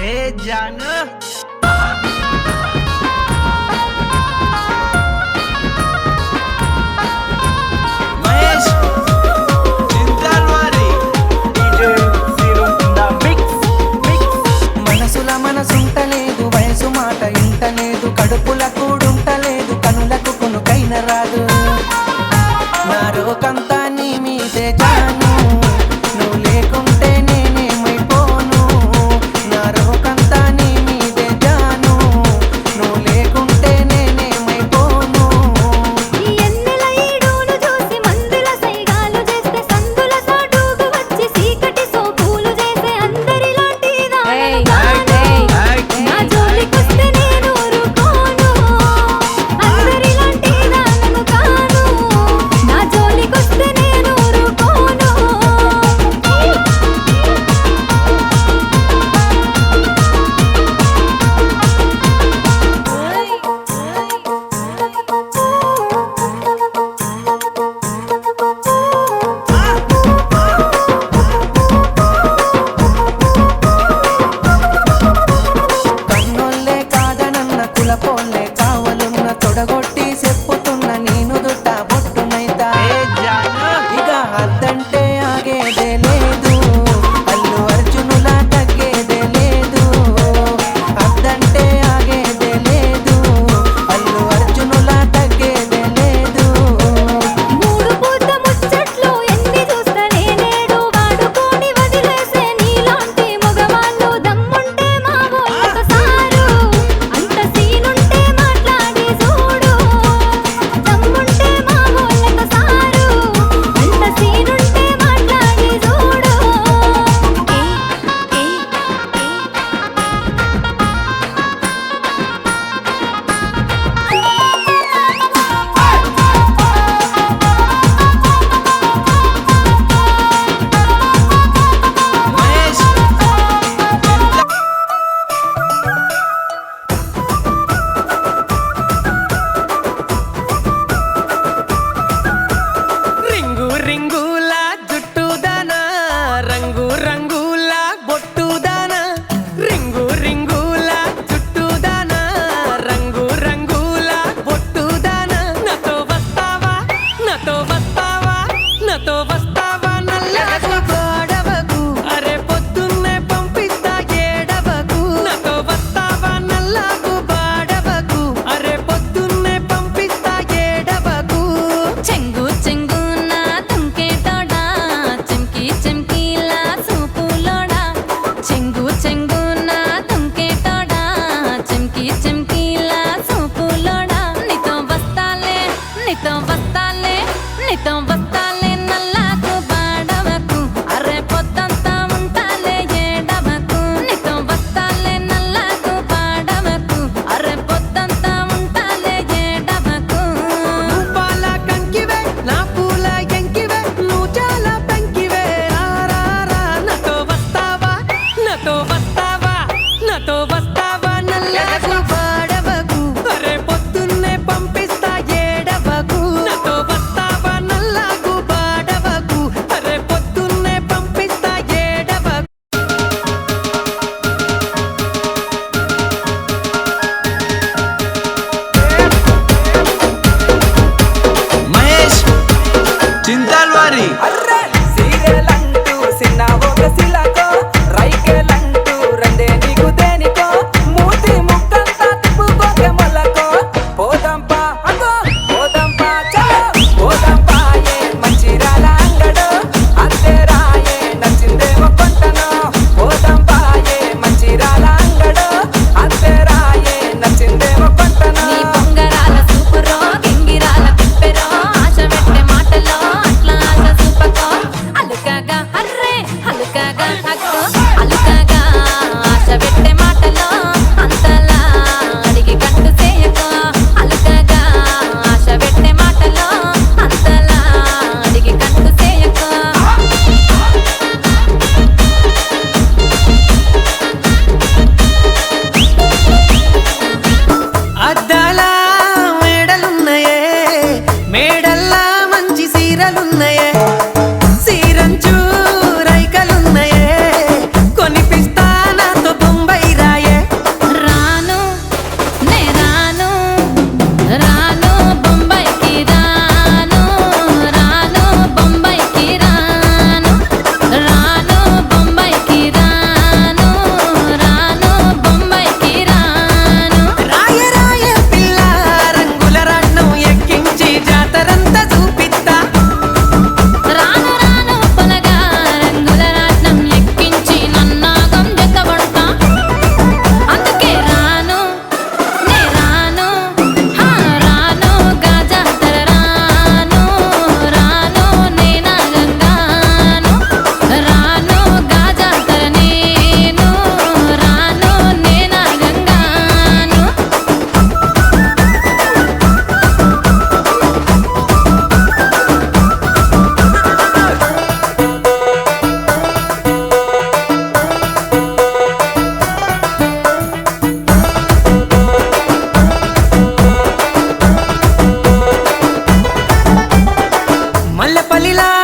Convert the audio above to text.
ఏ జాను Mahesh Chintalwari DJ zero the mix మనసుల మనసుంటలేదు, వయసు మాట ఇంటలేదు, కడుపుల కూడుంటలేదు, కనులకు కొనుకైన రాదు. నా రోకంతా నీ మీదే జాను, నువ్వు లేకుంటే నేనేమైపోను. నా రోకంతా నీ మీదే జాను, నువ్వు లేకుంటే నేనేమైపోను. ఎన్నెల ఈడును చూసి మందుల సైగాలు చేస్తే సందుల సాటుకు వచ్చి సీకటి సోపులు చేసే అందరిలాంటి దానను కాను. నా జోలికొస్తే నేను ఊరుకోను. అందరిలాంటి దానను కాను. నా జోలికొస్తే నేను ఊరుకోను. కన్నోళ్ళే కాదనన్న కులపోళ్ళే కావలున్న తొడగొట్టి చెప్పుతున్న నేను దుట్ట బొట్టునైతా. ఏ జాను ఇక అద్దంటే ఆగేదే లేదు, అల్లు అర్జునులా తగ్గేదే లేదు. అద్దంటే ఆగేదే లేదు, అల్లు అర్జునులా తగ్గేదే లేదు. మూడు పూత ముచ్చట్లు ఎన్ని చూస్తనే నేడు వాడుకొని వదిలేసే నీలాంటి మగవాళ్ళు దమ్ముంటే మా వోళ్ళకు సారు. అంత సీనుంటే మాట్లాడి చూడు. దమ్ముంటే మా వోళ్ళకు సారు. అంత సీనుంటే మాట్లాడి చూడు. మహేష్ రింగు రింగుల జుట్టుదాన రంగు రంగుల బొట్టుదాన రింగు రింగుల జుట్టుదాన రంగు రంగుల బొట్టుదాన నాతో వస్తావా నాతో వస్తావా నాతో వస్తావా నల్లకు గోడవకు అరే పొద్దున్నే పంపిస్తా ఏడవకు నాతో వస్తావా నల్లకు బాడవకు అరే పొద్దున్నే పంపిస్తా ఏడవకు చెంగు చెంగున తుంకేటోడా చెంకి చెంకిలా చూపులోడా చెంగు చెంగున తుంకేటోడా చెంకి చెంకిలా చూపులోడా నీతో వస్తాలే నీతో వస్తాలే నీతో వస్తాలే నల్లకు బాడవకు అరే పొద్దంతా ఉంటాలే ఏడవకు నీతో వస్తాలే నల్లకు బాడవకు అరే పొద్దంతా ఉంటాలే ఏడవకు పాల కంకివే నా పూల ఎంకివే నువ్వు చాలా పెంకివే రారా నాతో వస్తావా నాతో వస్తావా నాతో వస్తావా నల్లకు బాడవకు అరే పొద్దున్నే పంపిస్తా ఏడవకు నాతో వస్తావా నల్లకు బాడవకు అరే పొద్దున్నే పంపిస్తా ఏడవకు మహేష్ చింతల్వారి అర్రే సీరియలంటూ సిన్న ఒక సిలకో రైకెలంటూ రందే నీకు దేనికో మూతి ముక్కంతా మల్లెపల్లిలా